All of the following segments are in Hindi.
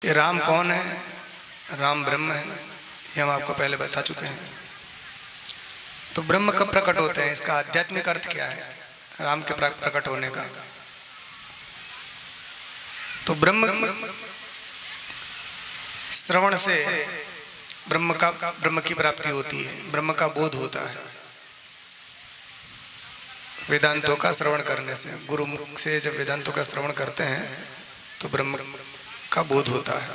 ये राम कौन है? राम ब्रह्म है, ये हम आपको पहले बता चुके हैं। तो ब्रह्म कब प्रकट होते हैं, इसका आध्यात्मिक अर्थ क्या है राम के प्रकट होने का? तो ब्रह्म श्रवण से ब्रह्म की प्राप्ति होती है, ब्रह्म का बोध होता है। वेदांतों का श्रवण करने से, गुरु मुख से जब वेदांतों का श्रवण करते हैं तो ब्रह्म का बोध होता है।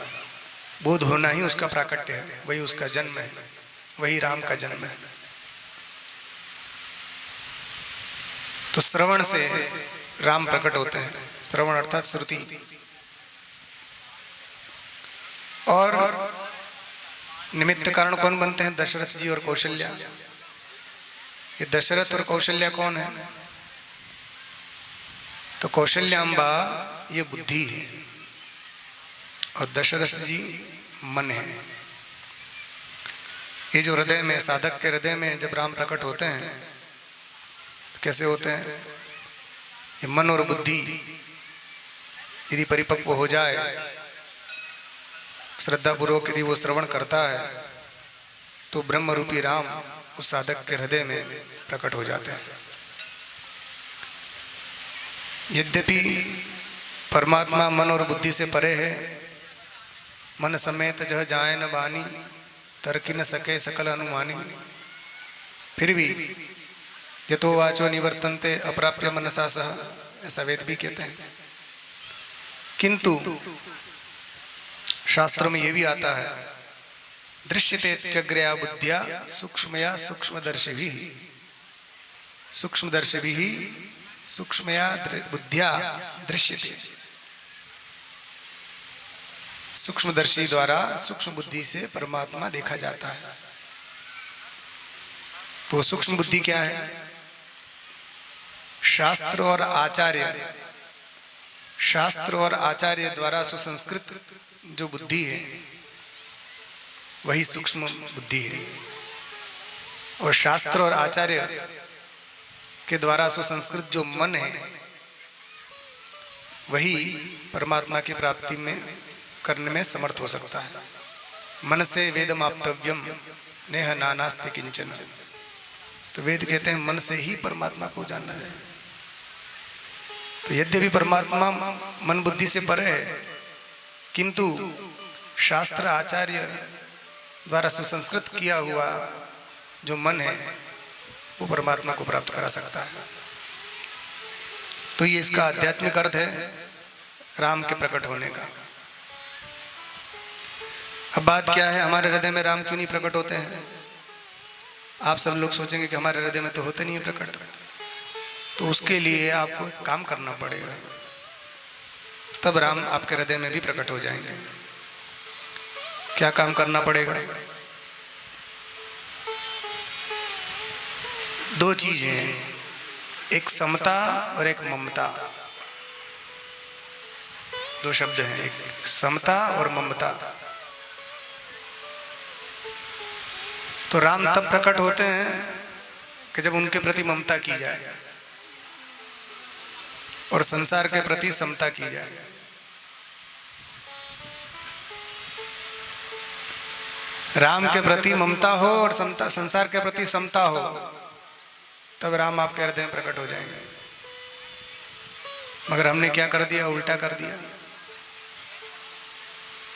बोध होना ही उसका प्राकट्य है, वही उसका जन्म है, वही राम का जन्म है। तो श्रवण से राम प्रकट होते हैं, श्रवण अर्थात श्रुति। और निमित्त कारण कौन बनते हैं? दशरथ जी और कौशल्या। ये दशरथ और कौशल्या कौन है? तो कौशल्याम्बा ये बुद्धि है और दशरथ जी मन है। ये जो हृदय में, साधक के हृदय में जब राम प्रकट होते हैं तो कैसे होते हैं? ये मन और बुद्धि यदि परिपक्व हो जाए, श्रद्धापूर्वक यदि वो श्रवण करता है तो ब्रह्म रूपी राम उस साधक के हृदय में प्रकट हो जाते हैं। यद्यपि परमात्मा मन और बुद्धि से परे है, मन समेत जह जाए न बानी, तर्क न सके सकल अनुमानी, फिर भी यतो वाचो निवर्तन्ते अप्राप्य मनसा सह, ऐसा वेद भी कहते हैं। किंतु शास्त्रों में यह भी आता है, दृश्यते त्यग्रया बुद्धिया सूक्ष्मया सूक्ष्मदर्शिभिः, सूक्ष्मदर्शिभिः सूक्ष्मया बुद्धिया दृश्यते। सूक्ष्मदर्शी द्वारा सूक्ष्म बुद्धि से परमात्मा देखा जाता है। तो सूक्ष्म बुद्धि क्या है? शास्त्र और आचार्य द्वारा सुसंस्कृत जो बुद्धि है वही सूक्ष्म बुद्धि है। और शास्त्र और आचार्य के द्वारा सुसंस्कृत जो मन है वही परमात्मा की प्राप्ति में करने में समर्थ हो सकता है। मन से वेदमाप्तव्यम नेह नानास्ति किंचन। तो वेद कहते हैं मन से ही परमात्मा को जानना है। तो यद्यपि परमात्मा मन बुद्धि से परे है, किंतु शास्त्र आचार्य द्वारा सुसंस्कृत किया हुआ जो मन है वो परमात्मा को प्राप्त करा सकता है। तो ये इसका आध्यात्मिक अर्थ है राम के प्रकट होने का। अब बात क्या है, हमारे हृदय में राम क्यों नहीं प्रकट होते हैं? आप सब लोग सोचेंगे कि हमारे हृदय में तो होते नहीं है प्रकट। तो उसके लिए आपको एक काम करना पड़ेगा, तब राम आपके हृदय में भी प्रकट हो जाएंगे। क्या काम करना पड़ेगा? दो चीजें हैं, एक समता और एक ममता। दो शब्द हैं, एक समता और ममता। तो राम तब प्रकट होते हैं कि जब उनके प्रति ममता की जाए और संसार के प्रति समता की जाए। राम के प्रति ममता हो और संसार के प्रति समता हो, तब राम आपके हृदय में प्रकट हो जाएंगे। मगर हमने क्या कर दिया? उल्टा कर दिया।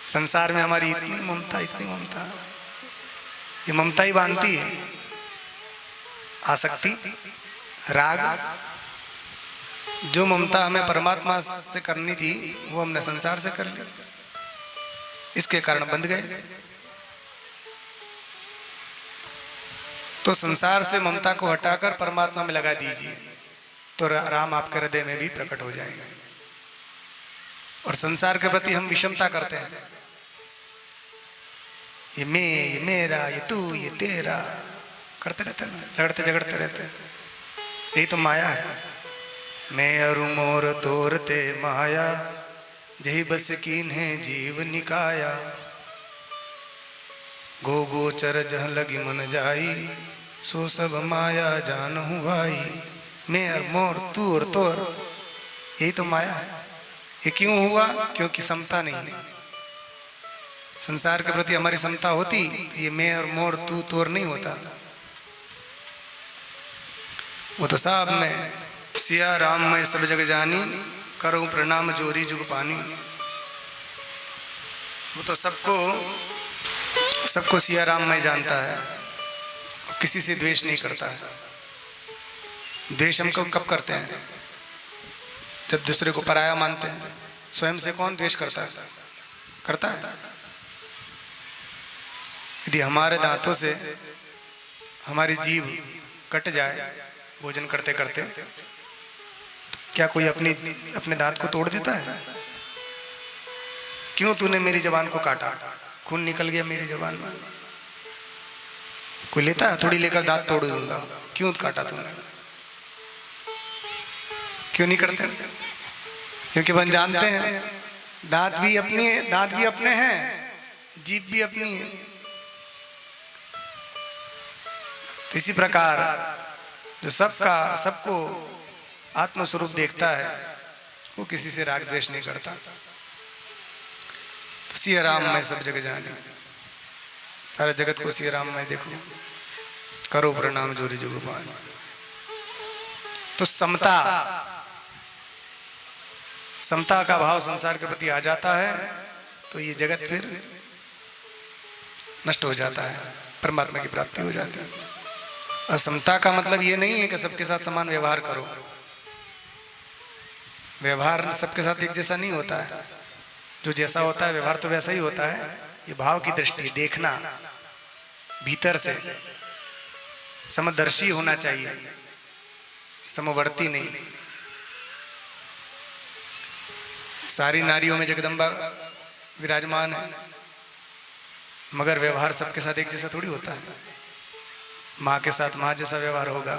संसार में हमारी इतनी ममता, ये ममता ही बांधती है। आसक्ति, राग, जो ममता हमें परमात्मा से करनी थी वो हमने संसार से कर ली, इसके कारण बंध गए। तो संसार से ममता को हटाकर परमात्मा में लगा दीजिए, तो राम आपके हृदय में भी प्रकट हो जाएंगे। और संसार के प्रति हम विषमता करते हैं, ये मैं, ये मेरा, ये तू, ये तेरा करते रहते हैं, लड़ते झगड़ते रहते हैं। यही तो माया है। मैं अरु मोर तोरते माया, जही बस कीन है जीव निकाया। गो गोचर जह लगी मन जाई, सो सब माया जानहु भाई। मैं और मोर, तू और तोर, यही तो माया है। ये क्यों हुआ? क्योंकि समता नहीं है। संसार के प्रति हमारी समता होती तो ये मैं और मोर तू तोर नहीं होता। वो तो साहब में सिया राम मैं सब जग जानी, करूं प्रणाम जोरी जुग पानी। वो तो सबको सिया राम मैं जानता है, किसी से द्वेष नहीं करता है। द्वेष हम कब करते हैं? जब दूसरे को पराया मानते हैं। स्वयं से कौन द्वेष करता है? करता है। यदि हमारे दांतों से हमारी जीभ कट जाए भोजन करते करते, क्या कोई अपने दांत को तोड़ देता है? क्यों तूने मेरी जबान को काटा? खून निकल गया मेरी जबान में। कोई लेता है? थोड़ी लेकर दांत तोड़ दूंगा। क्यों काटा तूने? क्यों नहीं करते? क्योंकि हम जानते हैं दांत भी अपने हैं, जीभ भी अपनी है। तो इसी प्रकार जो सबको आत्मस्वरूप देखता है वो किसी से राग द्वेष नहीं करता। तो सिया राम मैं सब जग जानी, सारे जगत को सिया राम मैं देखो, करो प्रणाम जोरी जुग पानी। तो समता का भाव संसार के प्रति आ जाता है तो ये जगत फिर नष्ट हो जाता है, परमात्मा की प्राप्ति हो जाती है। और समता का मतलब ये नहीं है कि सबके साथ समान व्यवहार करो। व्यवहार सबके साथ एक जैसा नहीं होता है। जो जैसा होता है व्यवहार तो वैसा ही होता है। ये भाव की दृष्टि, देखना, भीतर से समदर्शी होना चाहिए, समवर्ती नहीं। सारी नारियों में जगदम्बा विराजमान है, मगर व्यवहार सबके साथ एक जैसा थोड़ी होता है। माँ के साथ माँ जैसा व्यवहार होगा,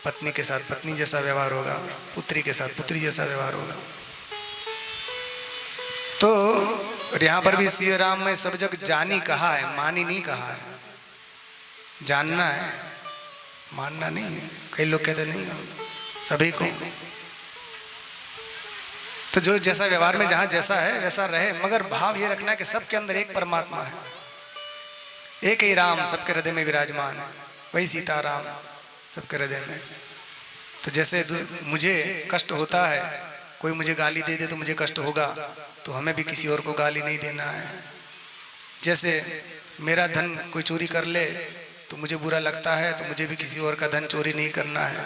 पत्नी के साथ पत्नी जैसा व्यवहार होगा, पुत्री के साथ पुत्री जैसा व्यवहार होगा। तो यहाँ पर भी सिया राम में सब जग जानी कहा है, मानी नहीं कहा है। जानना है, मानना नहीं है। कई लोग कहते नहीं सभी को। तो जो जैसा व्यवहार में जहां जैसा है वैसा रहे, मगर भाव ये रखना है कि सबके अंदर एक परमात्मा है, एक ही राम सबके हृदय में विराजमान है। वही सीताराम सबके हृदय में। तो जैसे मुझे कष्ट होता है, कोई मुझे गाली दे दे तो मुझे कष्ट होगा, तो हमें भी किसी और को गाली नहीं देना है। जैसे मेरा धन कोई चोरी कर ले तो मुझे बुरा लगता है, तो मुझे भी किसी और का धन चोरी नहीं करना है।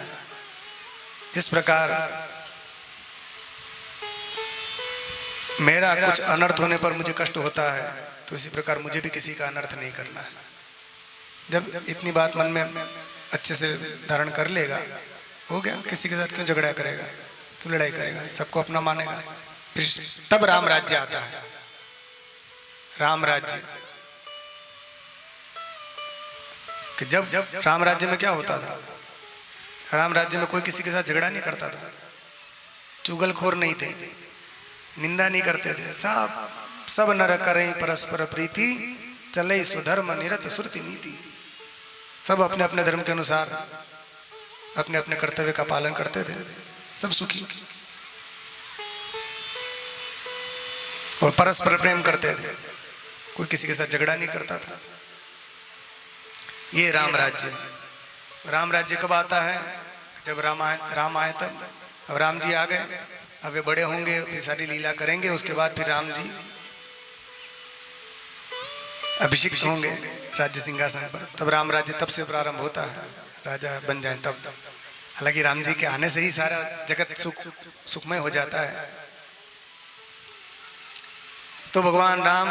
जिस प्रकार मेरा कुछ अनर्थ होने पर मुझे कष्ट होता है, तो इसी प्रकार मुझे भी किसी का अनर्थ नहीं करना है। जब इतनी बात मन में अच्छे से धारण कर लेगा, हो गया। किसी के साथ क्यों झगड़ा करेगा, क्यों लड़ाई करेगा? सबको अपना मानेगा। फिर तब राम राज्य आता है। राम राज्य कि जब राम राज्य में क्या होता था? राम राज्य में कोई किसी के साथ झगड़ा नहीं करता था, चुगलखोर नहीं थे, निंदा नहीं करते थे। सब नर करें परस्पर प्रीति, चले स्वधर्म निरत श्रुति नीति। सब अपने अपने धर्म के अनुसार अपने अपने कर्तव्य का पालन करते थे, सब सुखी और परस्पर प्रेम करते थे। कोई किसी के साथ झगड़ा नहीं करता था। ये राम राज्य। राम राज्य कब आता है? जब राम आए तब। अब राम जी आ गए, अब वे बड़े होंगे, फिर सारी लीला करेंगे। उसके बाद फिर राम जी अभिषिक्त होंगे राज्य सिंहासन पर। तब राम राज्य तब से प्रारंभ होता है, राजा बन जाए तब। हालांकि राम जी के आने से ही सारा जगत सुखमय हो जाता है। तो भगवान राम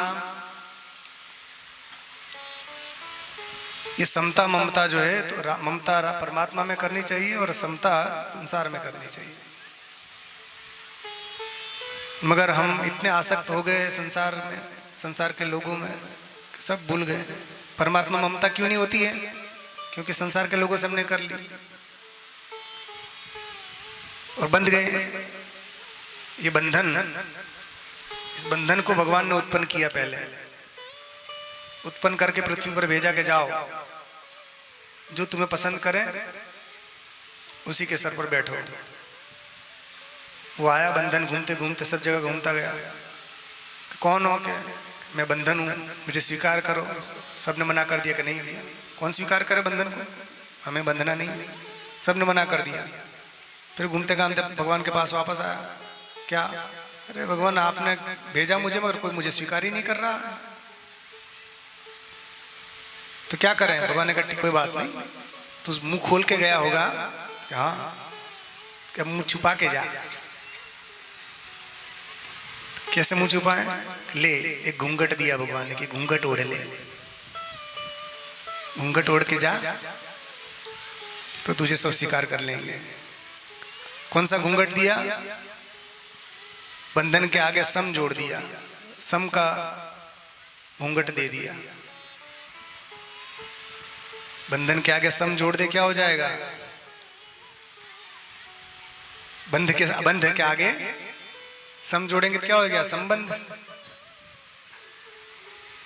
ये समता ममता जो है, तो ममता परमात्मा में करनी चाहिए और समता संसार में करनी चाहिए। मगर हम इतने आसक्त हो गए संसार में, संसार के लोगों में, सब भूल गए। परमात्मा ममता क्यों नहीं होती है? क्योंकि संसार के लोगों से हमने कर ली और बंध गए। ये बंधन, इस बंधन को भगवान ने उत्पन्न किया। पहले उत्पन्न करके पृथ्वी पर भेजा के जाओ, जो तुम्हें पसंद करे उसी के सर पर बैठो। वो आया, बंधन घूमते घूमते सब जगह घूमता गया। कौन हो क्या? मैं बंधन हूँ, मुझे स्वीकार करो। सबने मना कर दिया कि नहीं भैया, कौन स्वीकार करे बंधन को, हमें बंधना नहीं। सबने मना कर दिया। फिर घूमते घामते भगवान के पास वापस आया। क्या, अरे भगवान आपने भेजा मुझे मगर कोई मुझे स्वीकार ही नहीं कर रहा है, तो क्या करें। भगवान ने कहा कोई बात नहीं, तो मुंह खोल के गया होगा। हाँ, क्या मुंह छुपा के जा। कैसे मुंह छुपाए, ले एक घूंघट दिया भगवान ने कि घूंघट ओढ़ ले, घूंघट ओढ़ के जा तो तुझे सब स्वीकार कर लेंगे। कौन सा घूंघट दिया, बंधन के आगे सम जोड़ दिया, सम का घूंघट दे दिया। बंधन के आगे सम जोड़ दे क्या हो जाएगा, बंध के आगे सम जोड़ेंगे तो क्या हो गया, संबंध।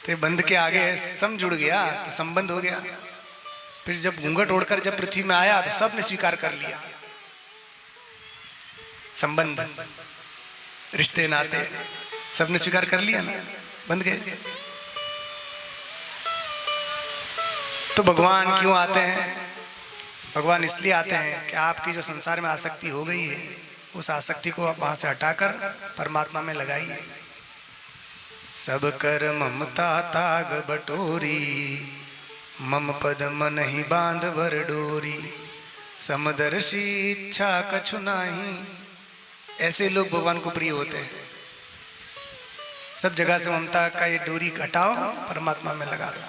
तो बंध के आगे सम जुड़ गया तो संबंध हो गया। फिर जब घूंघट ओढ़कर जब पृथ्वी में आया तो सबने स्वीकार कर लिया, संबंध, रिश्ते नाते सबने स्वीकार कर लिया ना, बंध गए। तो भगवान क्यों आते हैं, भगवान इसलिए आते हैं कि आपकी जो संसार में आसक्ति हो गई है उस आसक्ति को आप वहां से हटाकर परमात्मा में लगाइए। सब कर ममता ताग बटोरी, मम पद मन ही बांध बर डोरी, समदर्शी इच्छा कछु नाही। ऐसे लोग भगवान को प्रिय होते हैं। सब जगह से ममता का ये डोरी हटाओ, परमात्मा में लगा दो,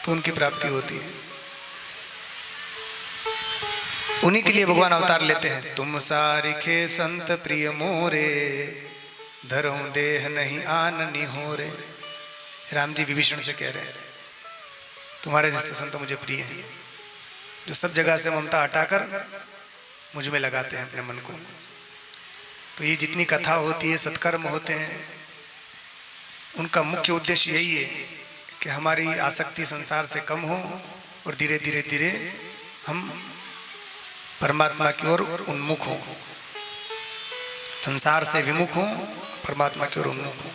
तो उनकी प्राप्ति होती है। उन्हीं के लिए भगवान अवतार लेते हैं। तुम सारिखे संत प्रिय मोरे, धरो देह नहीं आन निहोरे। राम जी विभीषण से कह रहे हैं तुम्हारे जैसे संत मुझे प्रिय हैं, जो सब जगह से ममता हटाकर मुझ में लगाते हैं अपने मन को। तो ये जितनी कथा होती है, सत्कर्म होते हैं, उनका मुख्य उद्देश्य यही है कि हमारी आसक्ति संसार से कम हो और धीरे धीरे धीरे हम परमात्मा की ओर उन्मुख हो, संसार से विमुख हो, परमात्मा की ओर उन्मुख हो।